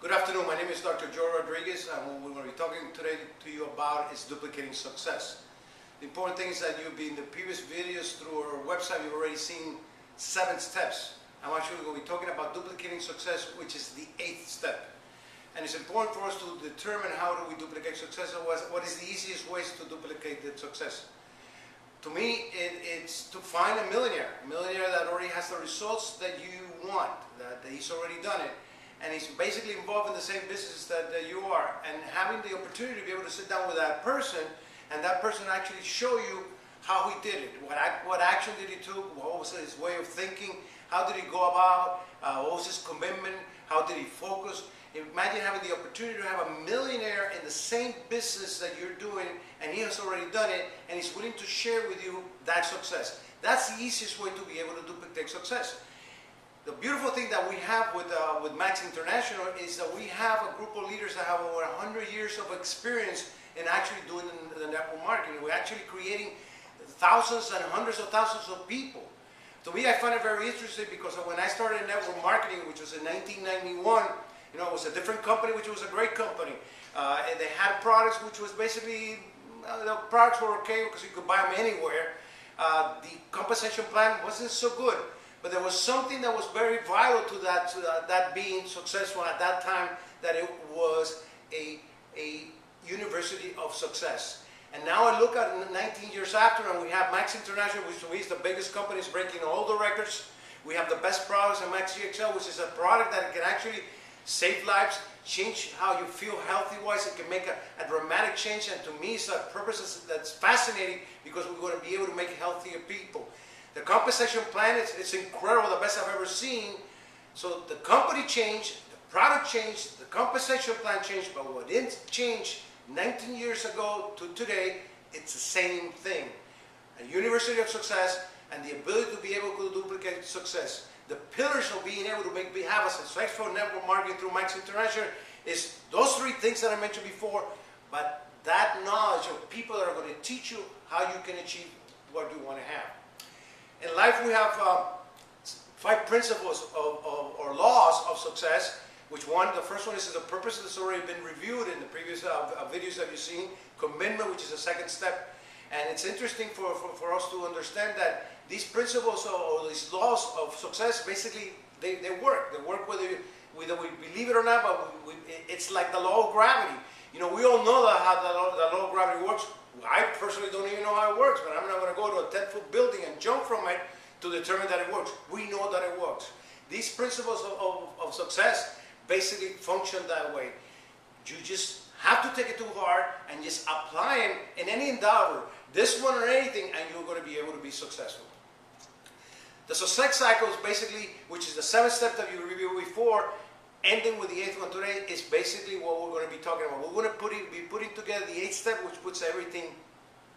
Good afternoon, my name is Dr. Joe Rodriguez, and what we're going to be talking today to you about is duplicating success. The important thing is that you've been in the previous videos through our website, you've already seen 7 steps. I'm actually going to be talking about duplicating success, which is the 8th step. And it's important for us to determine how do we duplicate success, or what is the easiest ways to duplicate the success. To me, it's to find a millionaire that already has the results that you want, that he's already done it. And he's basically involved in the same business that you are, and having the opportunity to be able to sit down with that person, and that person actually show you how he did it, what action did he took, what was his way of thinking, how did he go about, what was his commitment, how did he focus. Imagine having the opportunity to have a millionaire in the same business that you're doing, and he has already done it, and he's willing to share with you that success. That's the easiest way to be able to duplicate success. The beautiful thing that we have with Max International is that we have a group of leaders that have over 100 years of experience in actually doing the network marketing. We're actually creating thousands and hundreds of thousands of people. To me, I find it very interesting because when I started network marketing, which was in 1991, it was a different company, which was a great company. And they had products which was basically, the products were okay because you could buy them anywhere. The compensation plan wasn't so good. But there was something that was very vital to that being successful at that time, that it was a university of success. And now I look at 19 years after, and we have Max International, which is the biggest company, is breaking all the records. We have the best products in Max GXL, which is a product that can actually save lives, change how you feel healthy-wise. It can make a dramatic change, and to me it's a purpose that's fascinating because we're going to be able to make healthier people. The compensation plan, it's incredible, the best I've ever seen. So the company changed, the product changed, the compensation plan changed, but what didn't change 19 years ago to today, it's the same thing. A university of success and the ability to be able to duplicate success. The pillars of being able to have a successful network marketing through Max International is those 3 things that I mentioned before, but that knowledge of people that are going to teach you how you can achieve what you want to have. In life, we have 5 principles or laws of success. The first one is the purpose that's already been reviewed in the previous videos that you've seen. Commitment, which is the 2nd step. And it's interesting for us to understand that these principles or these laws of success, basically, they work. They work whether we believe it or not, but it's like the law of gravity. We all know how the law of gravity works. I personally don't even know how it works, but I'm not going to go to a 10-foot building and jump from it to determine that it works. We know that it works. These principles of success basically function that way. You just have to take it to heart and just apply them in any endeavor, this one or anything, and you're going to be able to be successful. The success cycle is basically, which is the 7th step that you reviewed before, ending with the 8th one today, is basically what we're going to be talking about. We're going to be putting together the 8th step, which puts everything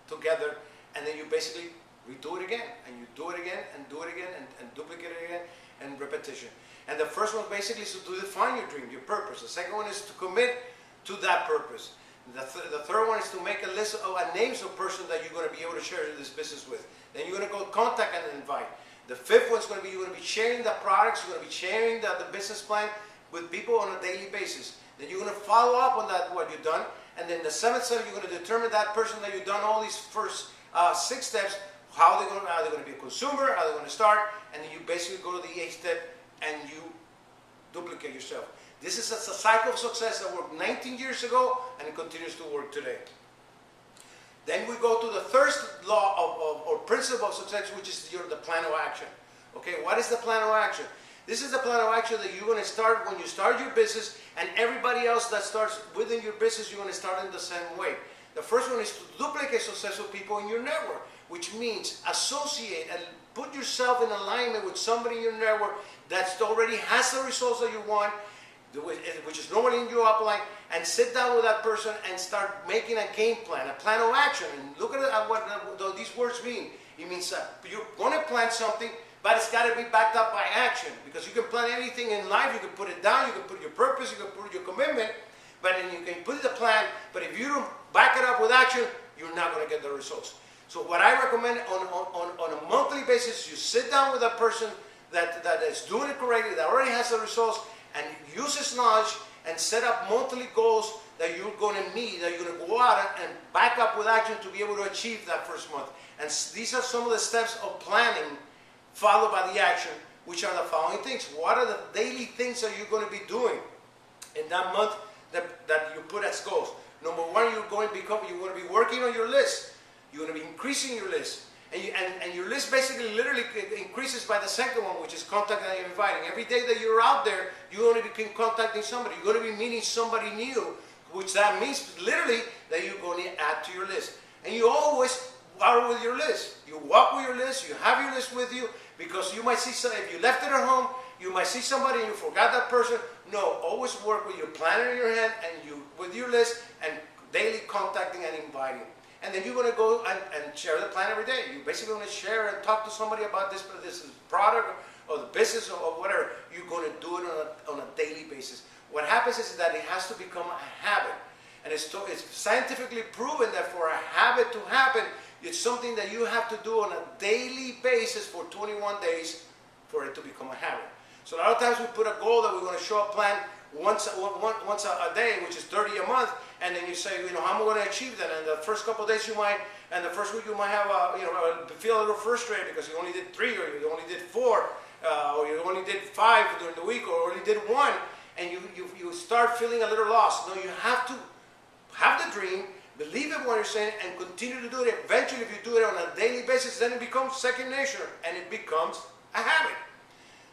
together, and then you basically redo it again, and you do it again, and do it again, and duplicate it again, and repetition. And the first one basically is to define your dream, your purpose. The second one is to commit to that purpose. The third one is to make a list of names of person that you're going to be able to share this business with. Then you're going to go contact and invite. The 5th one is going to be, you're going to be sharing the products, you're going to be sharing the business plan with people on a daily basis. Then you're going to follow up on that, what you've done. And then the 7th step, you're going to determine that person that you've done all these first 6 steps, are they going to be a consumer, are they going to start, and then you basically go to the 8th step and you duplicate yourself. This is a cycle of success that worked 19 years ago and it continues to work today. Then we go to the 1st law or principle of success, which is the plan of action. Okay, what is the plan of action? This is the plan of action that you're going to start when you start your business, and everybody else that starts within your business, you're going to start in the same way. The first one is to duplicate successful people in your network, which means associate and put yourself in alignment with somebody in your network that already has the results that you want, which is normally in your upline, and sit down with that person and start making a game plan, a plan of action. And look at what these words mean. It means that you're going to plan something, but it's got to be backed up by action, because you can plan anything in life, you can put it down, you can put your purpose, you can put your commitment, but then you can put the plan, but if you don't back it up with action, you're not going to get the results. So what I recommend on a monthly basis, you sit down with a person that is doing it correctly, that already has the results, and use his knowledge and set up monthly goals that you're going to meet, that you're going to go out and back up with action to be able to achieve that first month. And these are some of the steps of planning followed by the action, which are the following things. What are the daily things that you're going to be doing in that month that you put as goals? Number one, you're going to be working on your list. You're going to be increasing your list. And your list basically literally increases by the second one, which is contacting and inviting. Every day that you're out there, you're going to be contacting somebody. You're going to be meeting somebody new, which that means literally that you're going to add to your list. And you always are with your list. You walk with your list. You have your list with you, because you might see somebody, if you left it at home, you might see somebody and you forgot that person. No, always work with your planner in your hand and you with your list and daily contacting and inviting. And then you're going to go and share the plan every day. You're basically going to share and talk to somebody about this product or the business or whatever. You're going to do it on a daily basis. What happens is that it has to become a habit. And it's scientifically proven that for a habit to happen, it's something that you have to do on a daily basis for 21 days for it to become a habit. So a lot of times we put a goal that we're going to show a plan once a day, which is 30 a month, and then you say, how am I going to achieve that? And the first couple of days you might, and the first week you might have, feel a little frustrated because you only did 3, or you only did 4, or you only did 5 during the week, or only did 1, and you start feeling a little lost. No, you have to have the dream, believe in what you're saying, and continue to do it. Eventually, if you do it on a daily basis, then it becomes second nature, and it becomes a habit.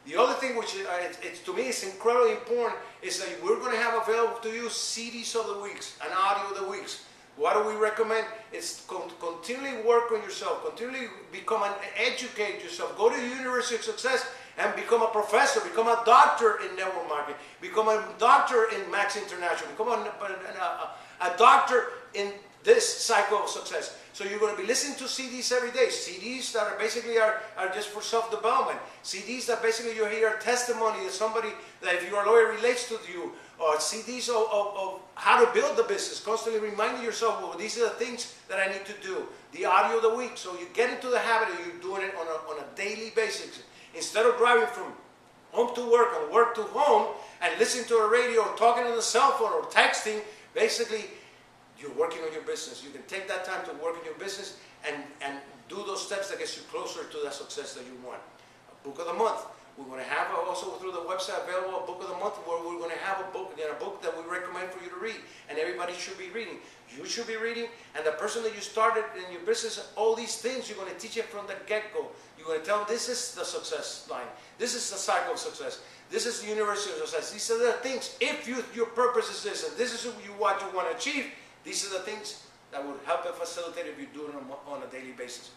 The other thing, which to me is incredibly important, is that we're going to have available to you CDs of the weeks and audio of the weeks. What do we recommend? It's continually work on yourself, continually educate yourself. Go to the University of Success and become a professor, become a doctor in network marketing, become a doctor in Max International, become a doctor in this cycle of success. So you're going to be listening to CDs every day. CDs that are basically are just for self-development. CDs that basically you hear testimony of somebody that, if you're a lawyer, relates to you. Or CDs of how to build the business. Constantly reminding yourself, well, these are the things that I need to do. The audio of the week. So you get into the habit of you doing it on a daily basis. Instead of driving from home to work and work to home and listening to a radio or talking on the cell phone or texting, basically you're working on your business. You can take that time to work on your business and do those steps that get you closer to that success that you want. A book of the month. We're going to have also through the website available a book of the month where we're going to have a book that we recommend for you to read. And everybody should be reading. You should be reading. And the person that you started in your business, all these things, you're going to teach it from the get-go. You're going to tell them this is the success line. This is the cycle of success. This is the University of Success. These are the things. If your purpose is this and this is what you want to achieve, these are the things that will help and facilitate if you do it on a daily basis.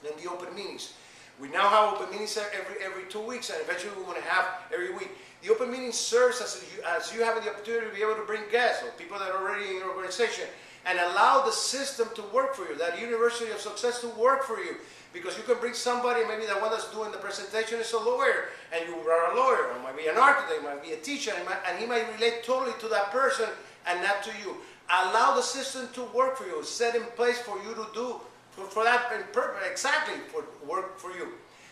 Then the open meetings. We now have open meetings every 2 weeks, and eventually we're going to have every week. The open meeting serves as you having the opportunity to be able to bring guests or people that are already in your organization and allow the system to work for you, that University of Success to work for you. Because you can bring somebody, maybe the one that's doing the presentation is a lawyer, and you are a lawyer, or might be an architect, might be a teacher, and he might relate totally to that person and not to you. Allow the system to work for you, set in place for you to do for that exactly for work for you.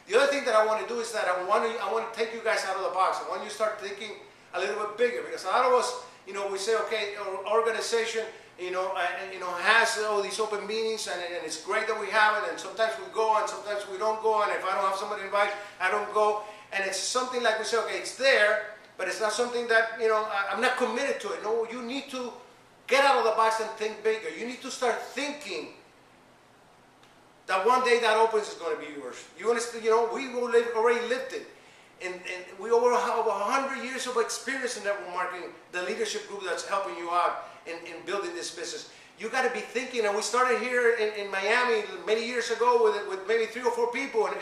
The other thing that I want to do is that I want to take you guys out of the box. I want you to start thinking a little bit bigger, because a lot of us, we say, okay, our organization, has all these open meetings, and it's great that we have it, and sometimes we go and sometimes we don't go, and if I don't have somebody to invite, I don't go. And it's something like we say, okay, it's there, but it's not something that, I'm not committed to it. No, you need to get out of the box and think bigger. You need to start thinking that one day that opens is going to be yours. You understand? We already lived it. And we have over 100 years of experience in network marketing, the leadership group that's helping you out in building this business. You got to be thinking, and we started here in Miami many years ago with maybe 3 or 4 people in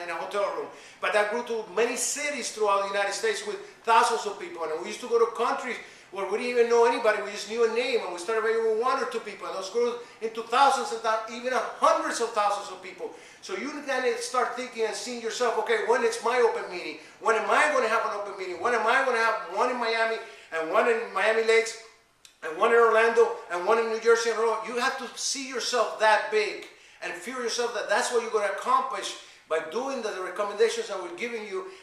a hotel room. But that grew to many cities throughout the United States with thousands of people. And we used to go to countries where we didn't even know anybody, we just knew a name, and we started maybe with 1 or 2 people, and those grew into thousands and even hundreds of thousands of people. So you kind of start thinking and seeing yourself, okay, when it's my open meeting? When am I going to have an open meeting? When am I going to have one in Miami, and one in Miami Lakes, and one in Orlando, and one in New Jersey? And you have to see yourself that big, and feel yourself that that's what you're going to accomplish by doing the recommendations that we're giving you.